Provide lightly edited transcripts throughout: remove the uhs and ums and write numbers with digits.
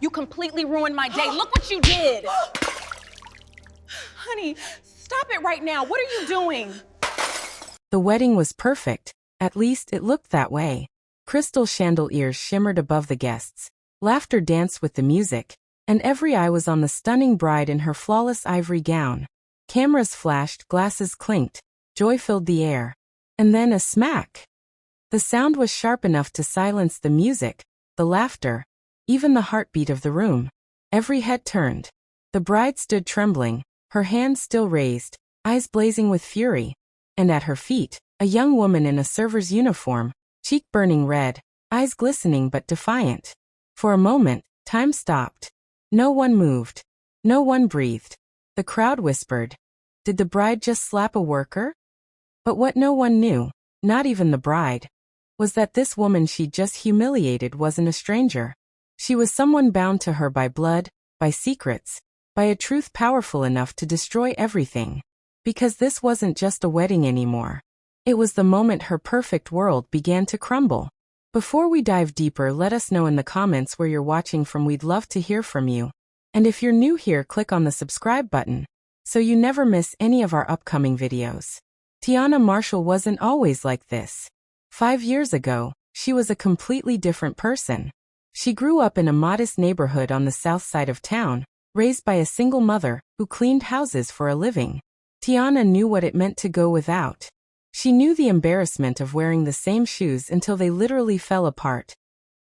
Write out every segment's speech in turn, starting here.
You completely ruined my day. Look what you did. Honey, stop it right now. What are you doing? The wedding was perfect. At least it looked that way. Crystal chandeliers shimmered above the guests. Laughter danced with the music, and every eye was on the stunning bride in her flawless ivory gown. Cameras flashed, glasses clinked, joy filled the air. And then a smack. The sound was sharp enough to silence the music, the laughter, even the heartbeat of the room. Every head turned. The bride stood trembling, her hands still raised, eyes blazing with fury. And at her feet, a young woman in a server's uniform, cheek burning red, eyes glistening but defiant. For a moment, time stopped. No one moved. No one breathed. The crowd whispered. Did the bride just slap a worker? But what no one knew, not even the bride, was that this woman she'd just humiliated wasn't a stranger. She was someone bound to her by blood, by secrets, by a truth powerful enough to destroy everything. Because this wasn't just a wedding anymore. It was the moment her perfect world began to crumble. Before we dive deeper, let us know in the comments where you're watching from. We'd love to hear from you. And if you're new here, click on the subscribe button so you never miss any of our upcoming videos. Tiana Marshall wasn't always like this. 5 years ago, she was a completely different person. She grew up in a modest neighborhood on the south side of town, raised by a single mother who cleaned houses for a living. Tiana knew what it meant to go without. She knew the embarrassment of wearing the same shoes until they literally fell apart.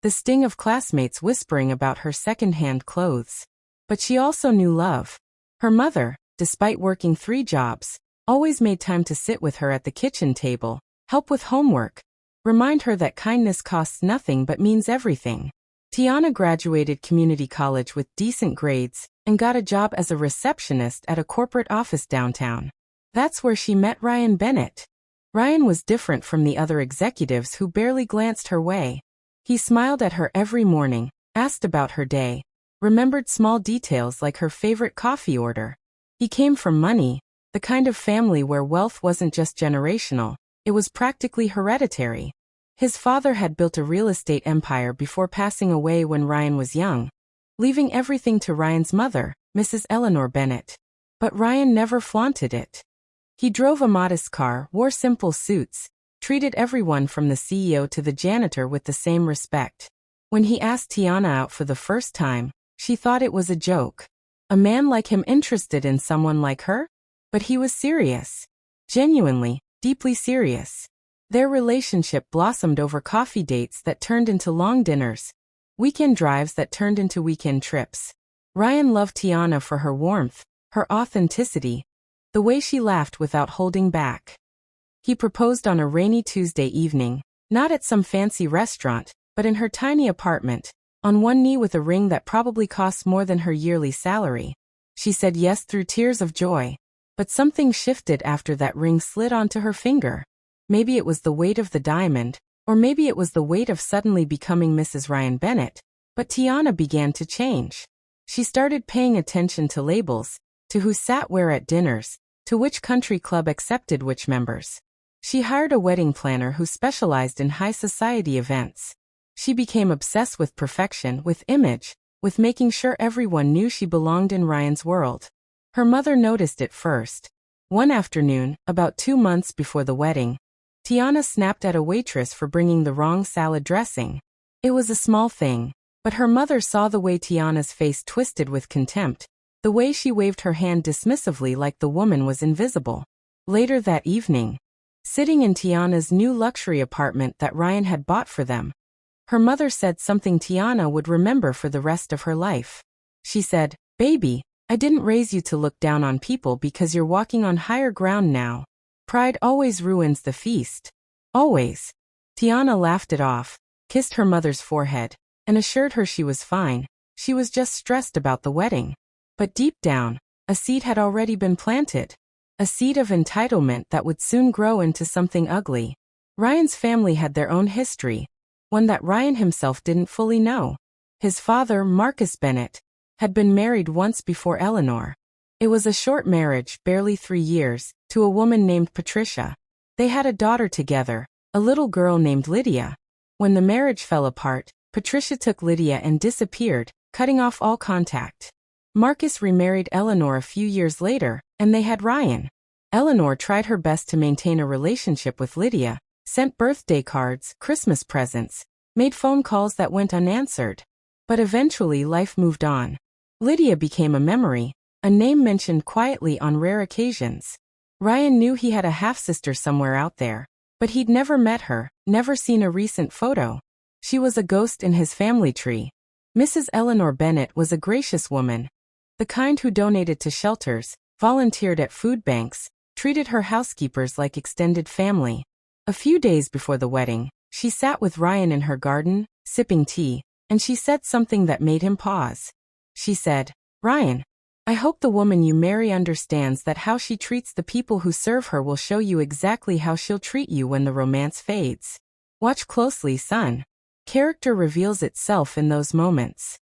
The sting of classmates whispering about her second-hand clothes. But she also knew love. Her mother, despite working 3 jobs, always made time to sit with her at the kitchen table, help with homework, remind her that kindness costs nothing but means everything. Tiana graduated community college with decent grades and got a job as a receptionist at a corporate office downtown. That's where she met Ryan Bennett. Ryan was different from the other executives who barely glanced her way. He smiled at her every morning, asked about her day, remembered small details like her favorite coffee order. He came from money, the kind of family where wealth wasn't just generational, it was practically hereditary. His father had built a real estate empire before passing away when Ryan was young, leaving everything to Ryan's mother, Mrs. Eleanor Bennett. But Ryan never flaunted it. He drove a modest car, wore simple suits, treated everyone from the CEO to the janitor with the same respect. When he asked Tiana out for the first time, she thought it was a joke. A man like him interested in someone like her? But he was serious. Genuinely, deeply serious. Their relationship blossomed over coffee dates that turned into long dinners, weekend drives that turned into weekend trips. Ryan loved Tiana for her warmth, her authenticity, the way she laughed without holding back. He proposed on a rainy Tuesday evening, not at some fancy restaurant, but in her tiny apartment, on one knee with a ring that probably cost more than her yearly salary. She said yes through tears of joy. But something shifted after that ring slid onto her finger. Maybe it was the weight of the diamond, or maybe it was the weight of suddenly becoming Mrs. Ryan Bennett. But Tiana began to change. She started paying attention to labels, to who sat where at dinners, to which country club accepted which members. She hired a wedding planner who specialized in high society events. She became obsessed with perfection, with image, with making sure everyone knew she belonged in Ryan's world. Her mother noticed it first. One afternoon, about 2 months before the wedding, Tiana snapped at a waitress for bringing the wrong salad dressing. It was a small thing, but her mother saw the way Tiana's face twisted with contempt, the way she waved her hand dismissively like the woman was invisible. Later that evening, sitting in Tiana's new luxury apartment that Ryan had bought for them, her mother said something Tiana would remember for the rest of her life. She said, "Baby, I didn't raise you to look down on people because you're walking on higher ground now. Pride always ruins the feast. Always." Tiana laughed it off, kissed her mother's forehead, and assured her she was fine. She was just stressed about the wedding. But deep down, a seed had already been planted. A seed of entitlement that would soon grow into something ugly. Ryan's family had their own history, one that Ryan himself didn't fully know. His father, Marcus Bennett, had been married once before Eleanor. It was a short marriage, barely 3 years, to a woman named Patricia. They had a daughter together, a little girl named Lydia. When the marriage fell apart, Patricia took Lydia and disappeared, cutting off all contact. Marcus remarried Eleanor a few years later, and they had Ryan. Eleanor tried her best to maintain a relationship with Lydia, sent birthday cards, Christmas presents, made phone calls that went unanswered. But eventually life moved on. Lydia became a memory, a name mentioned quietly on rare occasions. Ryan knew he had a half-sister somewhere out there, but he'd never met her, never seen a recent photo. She was a ghost in his family tree. Mrs. Eleanor Bennett was a gracious woman, the kind who donated to shelters, volunteered at food banks, treated her housekeepers like extended family. A few days before the wedding, she sat with Ryan in her garden, sipping tea, and she said something that made him pause. She said, "Ryan, I hope the woman you marry understands that how she treats the people who serve her will show you exactly how she'll treat you when the romance fades. Watch closely, son. Character reveals itself in those moments."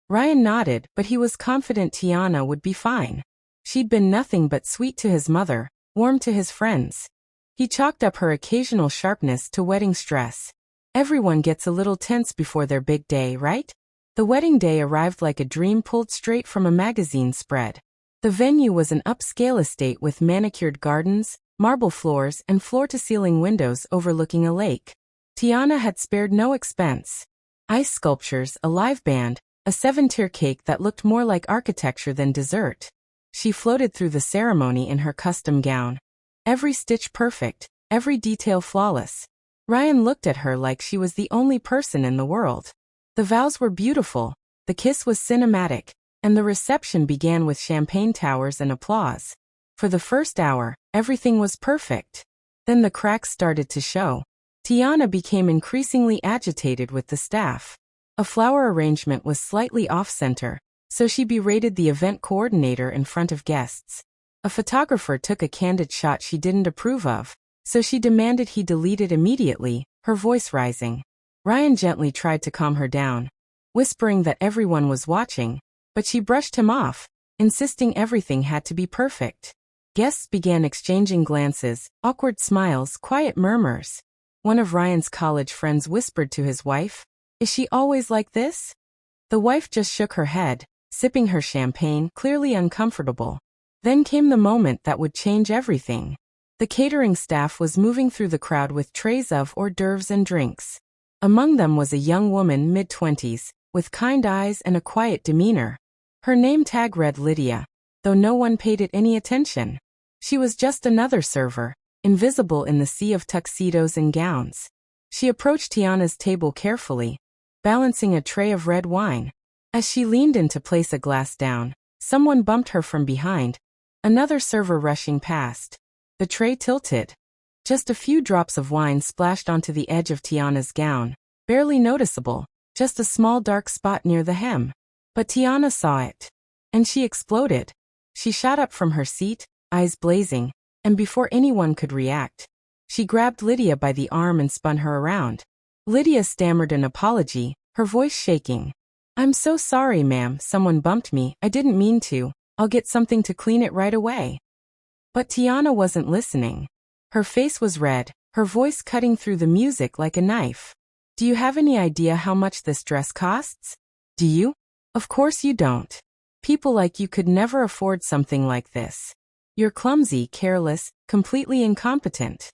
Ryan nodded, but he was confident Tiana would be fine. She'd been nothing but sweet to his mother, warm to his friends. He chalked up her occasional sharpness to wedding stress. Everyone gets a little tense before their big day, right? The wedding day arrived like a dream pulled straight from a magazine spread. The venue was an upscale estate with manicured gardens, marble floors, and floor-to-ceiling windows overlooking a lake. Tiana had spared no expense. Ice sculptures, a live band, a 7-tier cake that looked more like architecture than dessert. She floated through the ceremony in her custom gown. Every stitch perfect, every detail flawless. Ryan looked at her like she was the only person in the world. The vows were beautiful, the kiss was cinematic, and the reception began with champagne towers and applause. For the first hour, everything was perfect. Then the cracks started to show. Tiana became increasingly agitated with the staff. A flower arrangement was slightly off-center, so she berated the event coordinator in front of guests. A photographer took a candid shot she didn't approve of, so she demanded he delete it immediately, her voice rising. Ryan gently tried to calm her down, whispering that everyone was watching, but she brushed him off, insisting everything had to be perfect. Guests began exchanging glances, awkward smiles, quiet murmurs. One of Ryan's college friends whispered to his wife, "Is she always like this?" The wife just shook her head, sipping her champagne, clearly uncomfortable. Then came the moment that would change everything. The catering staff was moving through the crowd with trays of hors d'oeuvres and drinks. Among them was a young woman mid-20s, with kind eyes and a quiet demeanor. Her name tag read Lydia, though no one paid it any attention. She was just another server, invisible in the sea of tuxedos and gowns. She approached Tiana's table carefully, balancing a tray of red wine. As she leaned in to place a glass down, someone bumped her from behind, another server rushing past. The tray tilted. Just a few drops of wine splashed onto the edge of Tiana's gown, barely noticeable, just a small dark spot near the hem. But Tiana saw it. And she exploded. She shot up from her seat, eyes blazing, and before anyone could react, she grabbed Lydia by the arm and spun her around. Lydia stammered an apology, her voice shaking. "I'm so sorry, ma'am, someone bumped me, I didn't mean to, I'll get something to clean it right away." But Tiana wasn't listening. Her face was red, her voice cutting through the music like a knife. "Do you have any idea how much this dress costs? Do you? Of course you don't. People like you could never afford something like this. You're clumsy, careless, completely incompetent."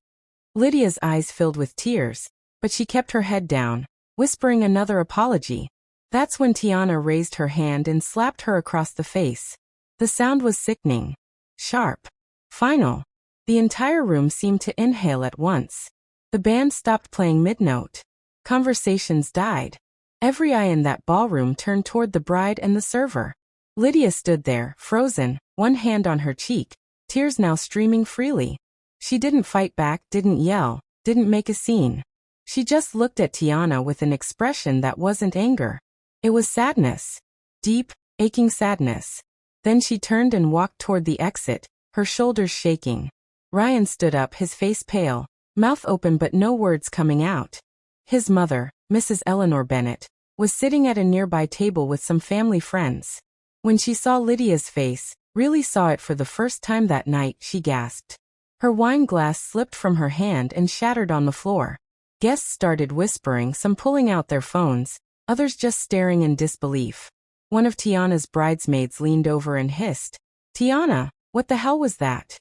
Lydia's eyes filled with tears, but she kept her head down, whispering another apology. That's when Tiana raised her hand and slapped her across the face. The sound was sickening. Sharp. Final. The entire room seemed to inhale at once. The band stopped playing mid-note. Conversations died. Every eye in that ballroom turned toward the bride and the server. Lydia stood there, frozen, one hand on her cheek, tears now streaming freely. She didn't fight back, didn't yell, didn't make a scene. She just looked at Tiana with an expression that wasn't anger. It was sadness. Deep, aching sadness. Then she turned and walked toward the exit, her shoulders shaking. Ryan stood up, his face pale, mouth open but no words coming out. His mother, Mrs. Eleanor Bennett, was sitting at a nearby table with some family friends. When she saw Lydia's face, really saw it for the first time that night, she gasped. Her wine glass slipped from her hand and shattered on the floor. Guests started whispering, some pulling out their phones, others just staring in disbelief. One of Tiana's bridesmaids leaned over and hissed, "Tiana, what the hell was that?"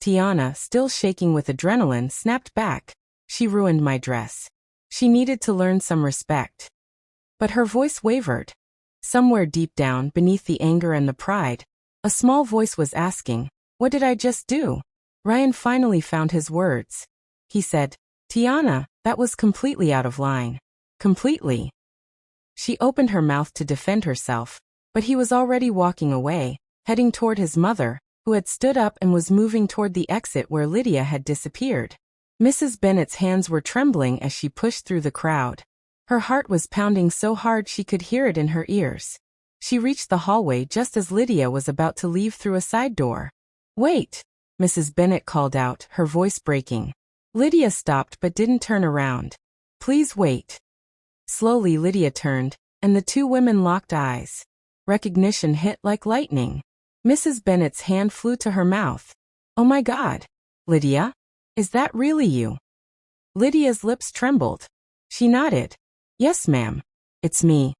Tiana, still shaking with adrenaline, snapped back, "She ruined my dress. She needed to learn some respect." But her voice wavered. Somewhere deep down, beneath the anger and the pride, a small voice was asking, "What did I just do?" Ryan finally found his words. He said, "Tiana, that was completely out of line. Completely." She opened her mouth to defend herself, but he was already walking away, heading toward his mother, who had stood up and was moving toward the exit where Lydia had disappeared. Mrs. Bennett's hands were trembling as she pushed through the crowd. Her heart was pounding so hard she could hear it in her ears. She reached the hallway just as Lydia was about to leave through a side door. "Wait!" Mrs. Bennett called out, her voice breaking. Lydia stopped but didn't turn around. "Please wait." Slowly Lydia turned, and the two women locked eyes. Recognition hit like lightning. Mrs. Bennett's hand flew to her mouth. "Oh my God! Lydia? Is that really you?" Lydia's lips trembled. She nodded. "Yes, ma'am. It's me."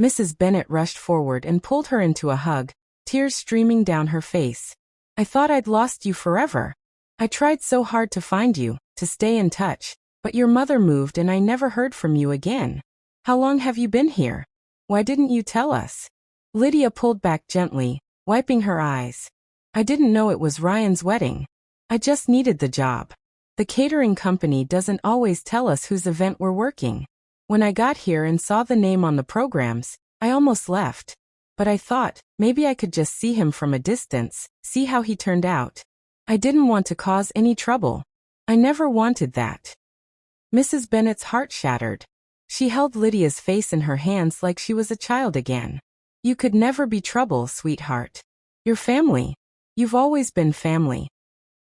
Mrs. Bennett rushed forward and pulled her into a hug, tears streaming down her face. "I thought I'd lost you forever. I tried so hard to find you, to stay in touch, but your mother moved and I never heard from you again. How long have you been here? Why didn't you tell us?" Lydia pulled back gently, wiping her eyes. "I didn't know it was Ryan's wedding. I just needed the job. The catering company doesn't always tell us whose event we're working. When I got here and saw the name on the programs, I almost left. But I thought, maybe I could just see him from a distance, see how he turned out. I didn't want to cause any trouble. I never wanted that." Mrs. Bennett's heart shattered. She held Lydia's face in her hands like she was a child again. "You could never be trouble, sweetheart. You're family. You've always been family."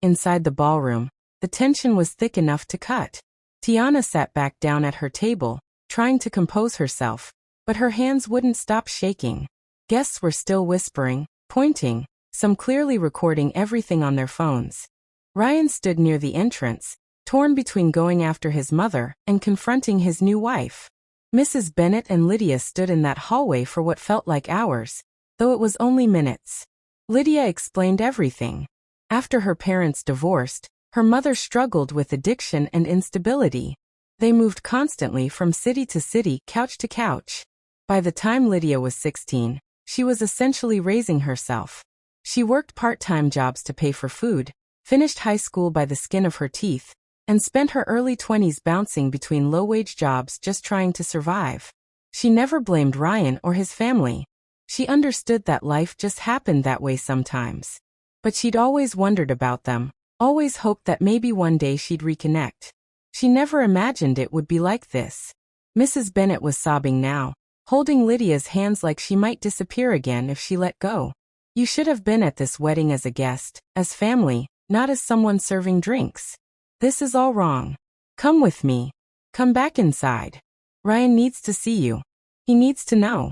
Inside the ballroom, the tension was thick enough to cut. Tiana sat back down at her table, trying to compose herself, but her hands wouldn't stop shaking. Guests were still whispering, pointing, some clearly recording everything on their phones. Ryan stood near the entrance, torn between going after his mother and confronting his new wife. Mrs. Bennett and Lydia stood in that hallway for what felt like hours, though it was only minutes. Lydia explained everything. After her parents divorced, her mother struggled with addiction and instability. They moved constantly from city to city, couch to couch. By the time Lydia was 16, she was essentially raising herself. She worked part-time jobs to pay for food, finished high school by the skin of her teeth, and spent her early 20s bouncing between low-wage jobs just trying to survive. She never blamed Ryan or his family. She understood that life just happened that way sometimes. But she'd always wondered about them, always hoped that maybe one day she'd reconnect. She never imagined it would be like this. Mrs. Bennett was sobbing now, holding Lydia's hands like she might disappear again if she let go. "You should have been at this wedding as a guest, as family, not as someone serving drinks. This is all wrong. Come with me. Come back inside. Ryan needs to see you. He needs to know."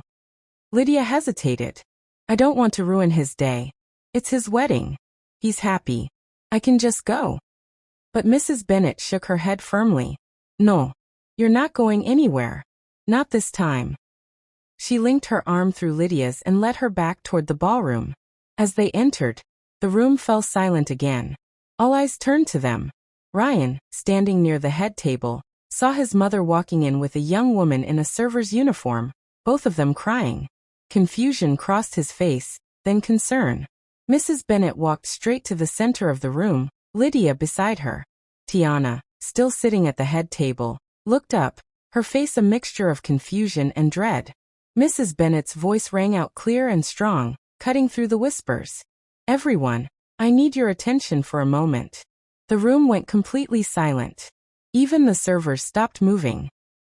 Lydia hesitated. "I don't want to ruin his day. It's his wedding. He's happy. I can just go." But Mrs. Bennett shook her head firmly. "No. You're not going anywhere. Not this time." She linked her arm through Lydia's and led her back toward the ballroom. As they entered, the room fell silent again. All eyes turned to them. Ryan, standing near the head table, saw his mother walking in with a young woman in a server's uniform, both of them crying. Confusion crossed his face, then concern. Mrs. Bennett walked straight to the center of the room, Lydia beside her. Tiana, still sitting at the head table, looked up, her face a mixture of confusion and dread. Mrs. Bennett's voice rang out clear and strong, cutting through the whispers. "Everyone, I need your attention for a moment." The room went completely silent. Even the servers stopped moving.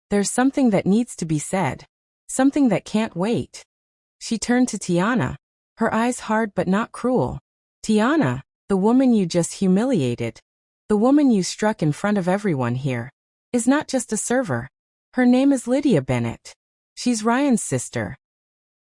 "There's something that needs to be said. Something that can't wait." She turned to Tiana, her eyes hard but not cruel. "Tiana, the woman you just humiliated, the woman you struck in front of everyone here, is not just a server. Her name is Lydia Bennett. She's Ryan's sister."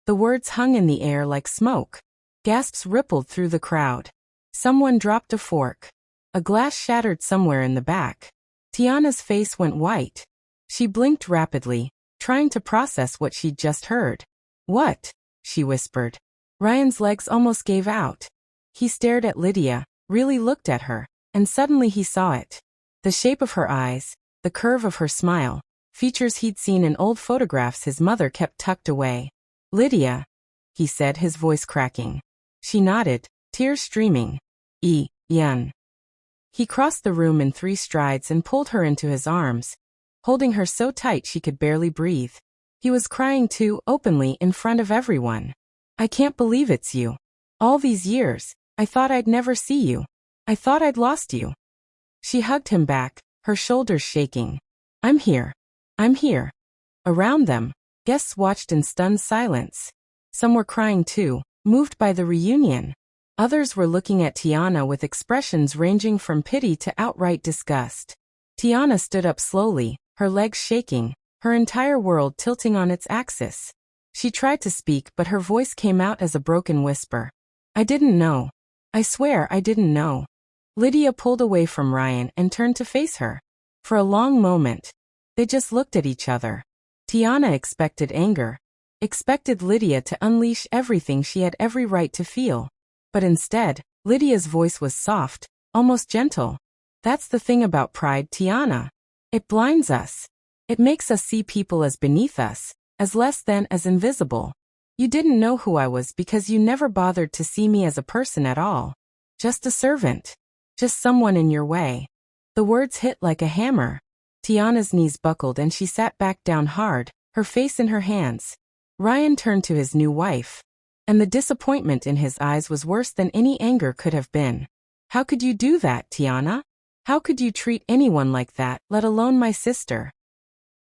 The words hung in the air like smoke. Gasps rippled through the crowd. Someone dropped a fork. A glass shattered somewhere in the back. Tiana's face went white. She blinked rapidly, trying to process what she'd just heard. What? She whispered. Ryan's legs almost gave out. He stared at Lydia, really looked at her, and suddenly he saw it. The shape of her eyes, the curve of her smile, features he'd seen in old photographs his mother kept tucked away. Lydia, he said, his voice cracking. She nodded, tears streaming. Ian. He crossed the room in 3 strides and pulled her into his arms, holding her so tight she could barely breathe. He was crying too, openly, in front of everyone. I can't believe it's you. All these years, I thought I'd never see you. I thought I'd lost you. She hugged him back, her shoulders shaking. I'm here. I'm here. Around them, guests watched in stunned silence. Some were crying too, moved by the reunion. Others were looking at Tiana with expressions ranging from pity to outright disgust. Tiana stood up slowly, her legs shaking, her entire world tilting on its axis. She tried to speak, but her voice came out as a broken whisper. I didn't know. I swear I didn't know. Lydia pulled away from Ryan and turned to face her. For a long moment, they just looked at each other. Tiana expected anger, expected Lydia to unleash everything she had every right to feel. But instead, Lydia's voice was soft, almost gentle. That's the thing about pride, Tiana. It blinds us. It makes us see people as beneath us, as less than, as invisible. You didn't know who I was because you never bothered to see me as a person at all. Just a servant. Just someone in your way. The words hit like a hammer. Tiana's knees buckled and she sat back down hard, her face in her hands. Ryan turned to his new wife. And the disappointment in his eyes was worse than any anger could have been. How could you do that, Tiana? How could you treat anyone like that, let alone my sister?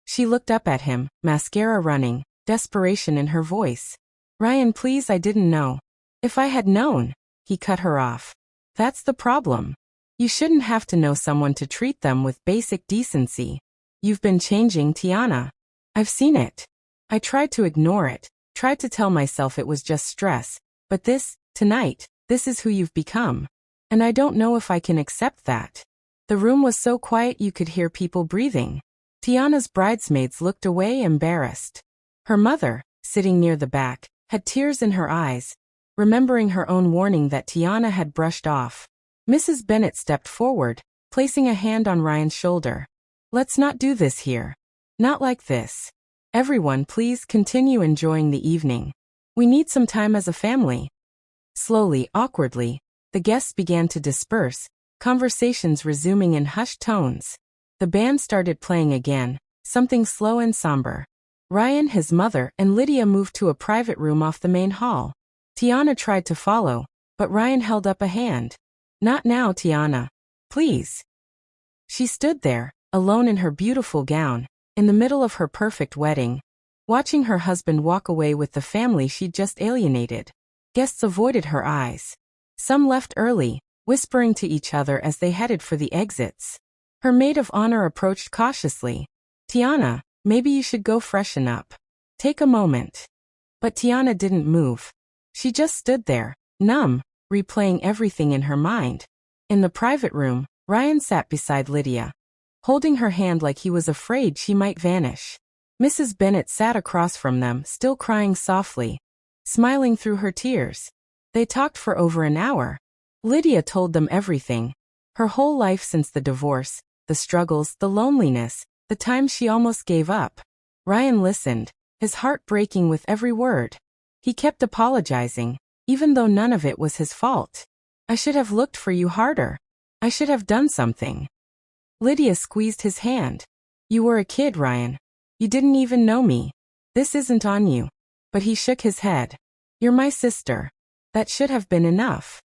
She looked up at him, mascara running, desperation in her voice. Ryan, please, I didn't know. If I had known, he cut her off. That's the problem. You shouldn't have to know someone to treat them with basic decency. You've been changing, Tiana. I've seen it. I tried to ignore it, tried to tell myself it was just stress, but tonight, this is who you've become. And I don't know if I can accept that. The room was so quiet you could hear people breathing. Tiana's bridesmaids looked away, embarrassed. Her mother, sitting near the back, had tears in her eyes, remembering her own warning that Tiana had brushed off. Mrs. Bennett stepped forward, placing a hand on Ryan's shoulder. Let's not do this here. Not like this. Everyone, please continue enjoying the evening. We need some time as a family. Slowly, awkwardly, the guests began to disperse, conversations resuming in hushed tones. The band started playing again, something slow and somber. Ryan, his mother, and Lydia moved to a private room off the main hall. Tiana tried to follow, but Ryan held up a hand. Not now, Tiana. Please. She stood there, alone in her beautiful gown, in the middle of her perfect wedding, watching her husband walk away with the family she'd just alienated. Guests avoided her eyes. Some left early, whispering to each other as they headed for the exits. Her maid of honor approached cautiously. Tiana, maybe you should go freshen up. Take a moment. But Tiana didn't move. She just stood there, numb, replaying everything in her mind. In the private room, Ryan sat beside Lydia, holding her hand like he was afraid she might vanish. Mrs. Bennett sat across from them, still crying softly, smiling through her tears. They talked for over an hour. Lydia told them everything. Her whole life since the divorce, the struggles, the loneliness, the times she almost gave up. Ryan listened, his heart breaking with every word. He kept apologizing, even though none of it was his fault. I should have looked for you harder. I should have done something. Lydia squeezed his hand. You were a kid, Ryan. You didn't even know me. This isn't on you. But he shook his head. You're my sister. That should have been enough.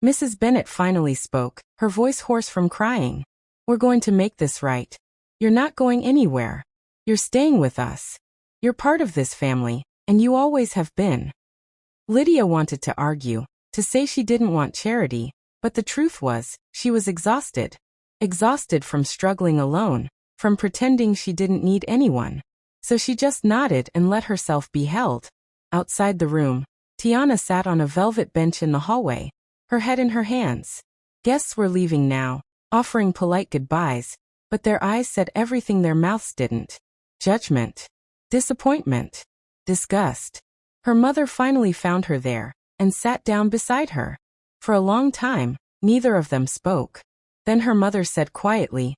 Mrs. Bennett finally spoke, her voice hoarse from crying. We're going to make this right. You're not going anywhere. You're staying with us. You're part of this family, and you always have been. Lydia wanted to argue, to say she didn't want Charity, but the truth was, she was exhausted. Exhausted from struggling alone, from pretending she didn't need anyone. So she just nodded and let herself be held. Outside the room, Tiana sat on a velvet bench in the hallway, her head in her hands. Guests were leaving now, offering polite goodbyes, but their eyes said everything their mouths didn't. Judgment. Disappointment. Disgust. Her mother finally found her there and sat down beside her. For a long time, neither of them spoke. Then her mother said quietly,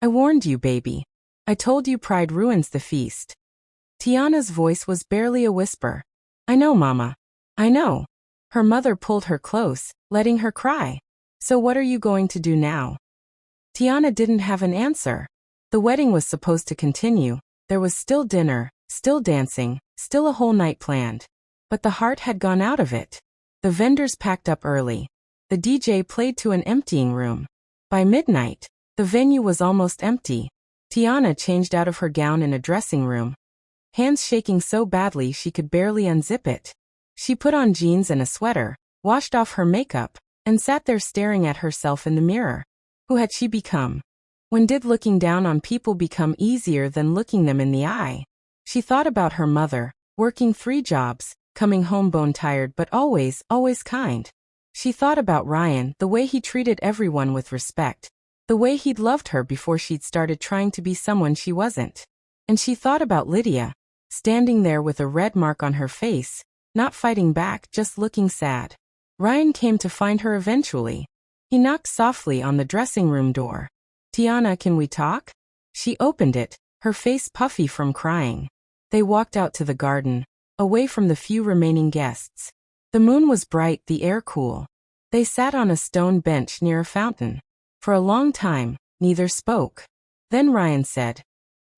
"I warned you, baby. I told you pride ruins the feast." Tiana's voice was barely a whisper. "I know, Mama. I know." Her mother pulled her close, letting her cry. "So what are you going to do now?" Tiana didn't have an answer. The wedding was supposed to continue. There was still dinner, still dancing, still a whole night planned. But the heart had gone out of it. The vendors packed up early. The DJ played to an emptying room. By midnight, the venue was almost empty. Tiana changed out of her gown in a dressing room, hands shaking so badly she could barely unzip it. She put on jeans and a sweater, washed off her makeup, and sat there staring at herself in the mirror. Who had she become? When did looking down on people become easier than looking them in the eye? She thought about her mother, working 3 jobs, coming home bone tired but always kind. She thought about Ryan, the way he treated everyone with respect, the way he'd loved her before she'd started trying to be someone she wasn't. And she thought about Lydia, standing there with a red mark on her face, not fighting back, just looking sad. Ryan came to find her eventually. He knocked softly on the dressing room door. "Tiana, can we talk?" She opened it, her face puffy from crying. They walked out to the garden, away from the few remaining guests. The moon was bright, the air cool. They sat on a stone bench near a fountain. For a long time, neither spoke. Then Ryan said,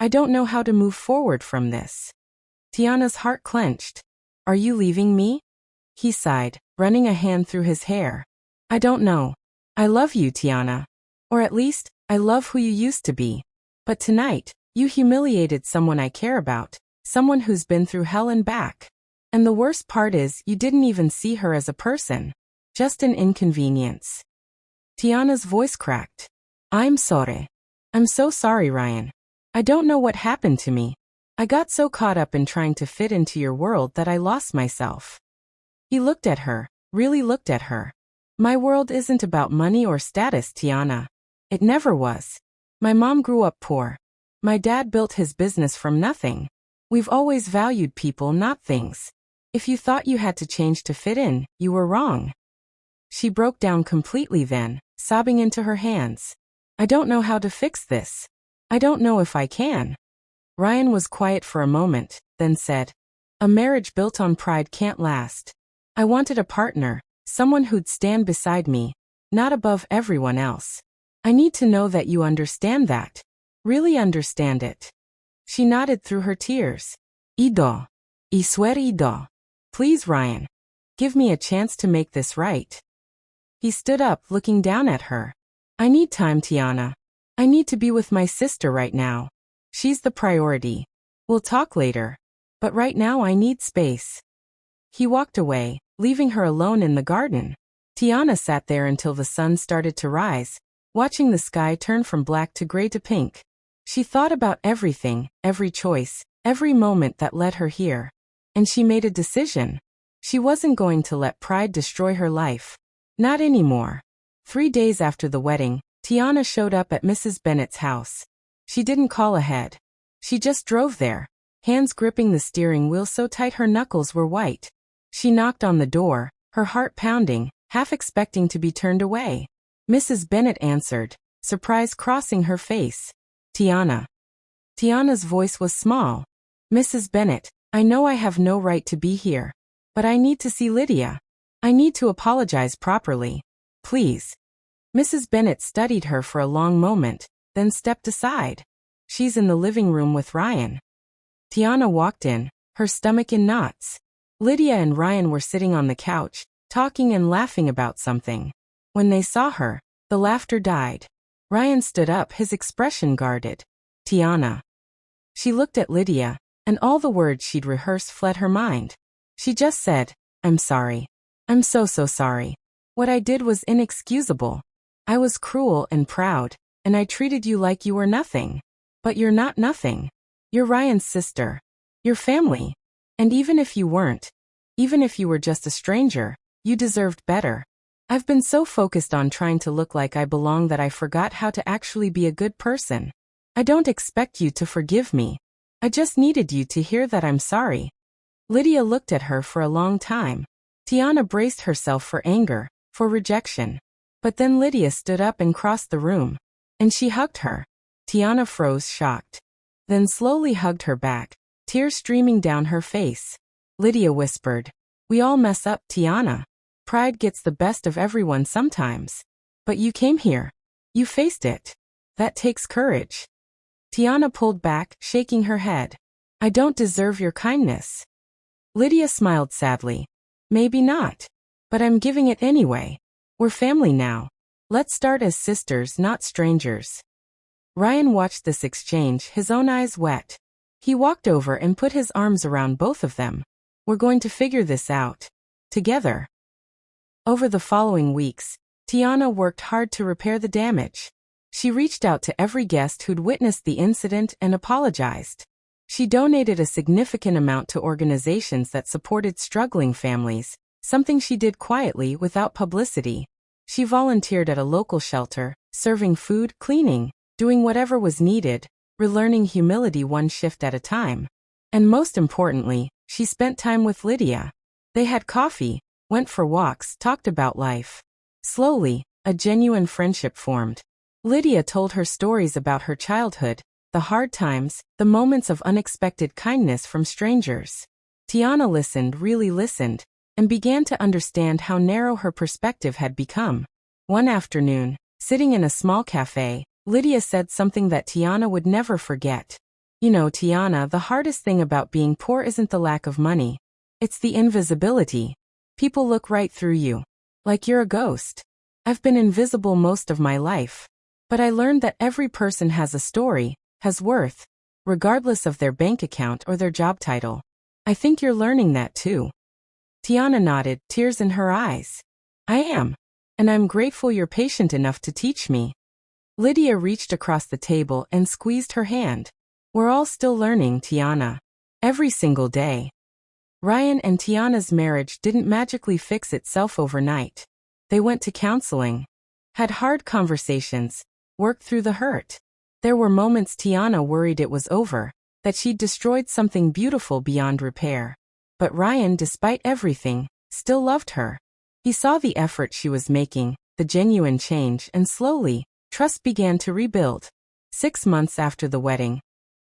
"I don't know how to move forward from this." Tiana's heart clenched. "Are you leaving me?" He sighed, running a hand through his hair. "I don't know. I love you, Tiana. Or at least, I love who you used to be. But tonight, you humiliated someone I care about, someone who's been through hell and back. And the worst part is, you didn't even see her as a person. Just an inconvenience." Tiana's voice cracked. "I'm sorry. I'm so sorry, Ryan. I don't know what happened to me. I got so caught up in trying to fit into your world that I lost myself." He looked at her, really looked at her. "My world isn't about money or status, Tiana. It never was. My mom grew up poor. My dad built his business from nothing. We've always valued people, not things. If you thought you had to change to fit in, you were wrong." She broke down completely then, sobbing into her hands. "I don't know how to fix this. I don't know if I can." Ryan was quiet for a moment, then said, "A marriage built on pride can't last. I wanted a partner, someone who'd stand beside me, not above everyone else. I need to know that you understand that. Really understand it." She nodded through her tears. "Ido. I swear Ido. Please, Ryan. Give me a chance to make this right." He stood up, looking down at her. "I need time, Tiana. I need to be with my sister right now. She's the priority. We'll talk later. But right now I need space." He walked away, leaving her alone in the garden. Tiana sat there until the sun started to rise, watching the sky turn from black to gray to pink. She thought about everything, every choice, every moment that led her here. And she made a decision. She wasn't going to let pride destroy her life. Not anymore. 3 days after the wedding, Tiana showed up at Mrs. Bennett's house. She didn't call ahead. She just drove there, hands gripping the steering wheel so tight her knuckles were white. She knocked on the door, her heart pounding, half expecting to be turned away. Mrs. Bennett answered, surprise crossing her face. "Tiana." Tiana's voice was small. "Mrs. Bennett, I know I have no right to be here. But I need to see Lydia. I need to apologize properly. Please." Mrs. Bennett studied her for a long moment, then stepped aside. "She's in the living room with Ryan." Tiana walked in, her stomach in knots. Lydia and Ryan were sitting on the couch, talking and laughing about something. When they saw her, the laughter died. Ryan stood up, his expression guarded. "Tiana." She looked at Lydia, and all the words she'd rehearsed fled her mind. She just said, "I'm sorry. I'm so sorry. What I did was inexcusable. I was cruel and proud, and I treated you like you were nothing. But you're not nothing. You're Ryan's sister. You're family. And even if you weren't, even if you were just a stranger, you deserved better. I've been so focused on trying to look like I belong that I forgot how to actually be a good person. I don't expect you to forgive me. I just needed you to hear that I'm sorry." Lydia looked at her for a long time. Tiana braced herself for anger, for rejection. But then Lydia stood up and crossed the room. And she hugged her. Tiana froze, shocked. Then slowly hugged her back, tears streaming down her face. Lydia whispered, "We all mess up, Tiana. Pride gets the best of everyone sometimes. But you came here. You faced it. That takes courage." Tiana pulled back, shaking her head. "I don't deserve your kindness." Lydia smiled sadly. "Maybe not. But I'm giving it anyway. We're family now. Let's start as sisters, not strangers." Ryan watched this exchange, his own eyes wet. He walked over and put his arms around both of them. "We're going to figure this out. Together." Over the following weeks, Tiana worked hard to repair the damage. She reached out to every guest who'd witnessed the incident and apologized. She donated a significant amount to organizations that supported struggling families, something she did quietly without publicity. She volunteered at a local shelter, serving food, cleaning, doing whatever was needed, relearning humility one shift at a time. And most importantly, she spent time with Lydia. They had coffee, went for walks, talked about life. Slowly, a genuine friendship formed. Lydia told her stories about her childhood, the hard times, the moments of unexpected kindness from strangers. Tiana listened, really listened, and began to understand how narrow her perspective had become. One afternoon, sitting in a small cafe, Lydia said something that Tiana would never forget. "You know, Tiana, the hardest thing about being poor isn't the lack of money. It's the invisibility. People look right through you. Like you're a ghost. I've been invisible most of my life. But I learned that every person has a story, has worth, regardless of their bank account or their job title. I think you're learning that too." Tiana nodded, tears in her eyes. "I am. And I'm grateful you're patient enough to teach me." Lydia reached across the table and squeezed her hand. "We're all still learning, Tiana. Every single day." Ryan and Tiana's marriage didn't magically fix itself overnight. They went to counseling, had hard conversations, worked through the hurt. There were moments Tiana worried it was over, that she'd destroyed something beautiful beyond repair. But Ryan, despite everything, still loved her. He saw the effort she was making, the genuine change, and slowly, trust began to rebuild. 6 months after the wedding,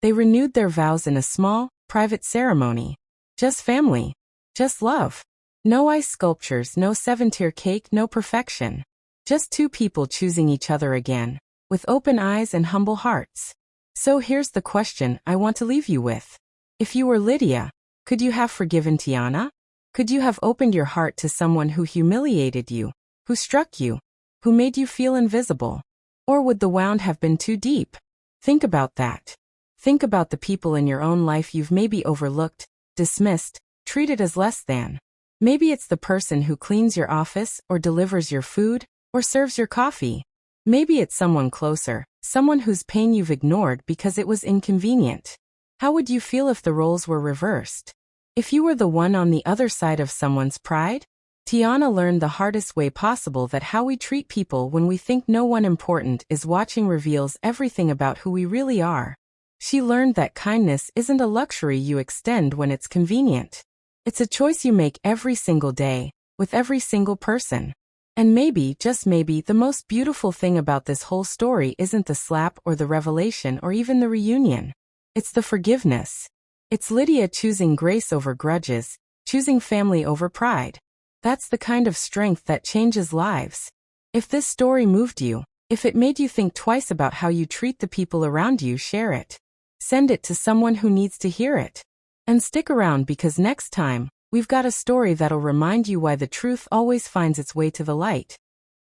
they renewed their vows in a small, private ceremony. Just family. Just love. No ice sculptures, no 7-tier cake, no perfection. Just two people choosing each other again, with open eyes and humble hearts. So here's the question I want to leave you with. If you were Lydia, could you have forgiven Tiana? Could you have opened your heart to someone who humiliated you, who struck you, who made you feel invisible? Or would the wound have been too deep? Think about that. Think about the people in your own life you've maybe overlooked, dismissed, treated as less than. Maybe it's the person who cleans your office, or delivers your food, or serves your coffee. Maybe it's someone closer, someone whose pain you've ignored because it was inconvenient. How would you feel if the roles were reversed? If you were the one on the other side of someone's pride? Tiana learned the hardest way possible that how we treat people when we think no one important is watching reveals everything about who we really are. She learned that kindness isn't a luxury you extend when it's convenient. It's a choice you make every single day, with every single person. And maybe, just maybe, the most beautiful thing about this whole story isn't the slap or the revelation or even the reunion. It's the forgiveness. It's Lydia choosing grace over grudges, choosing family over pride. That's the kind of strength that changes lives. If this story moved you, if it made you think twice about how you treat the people around you, share it. Send it to someone who needs to hear it. And stick around because next time, we've got a story that'll remind you why the truth always finds its way to the light,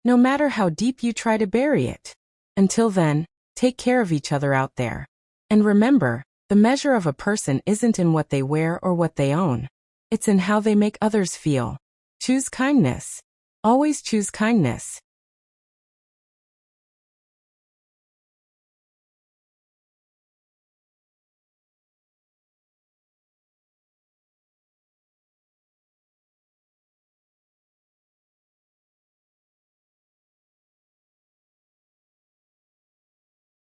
no matter how deep you try to bury it. Until then, take care of each other out there. And remember, the measure of a person isn't in what they wear or what they own. It's in how they make others feel. Choose kindness. Always choose kindness.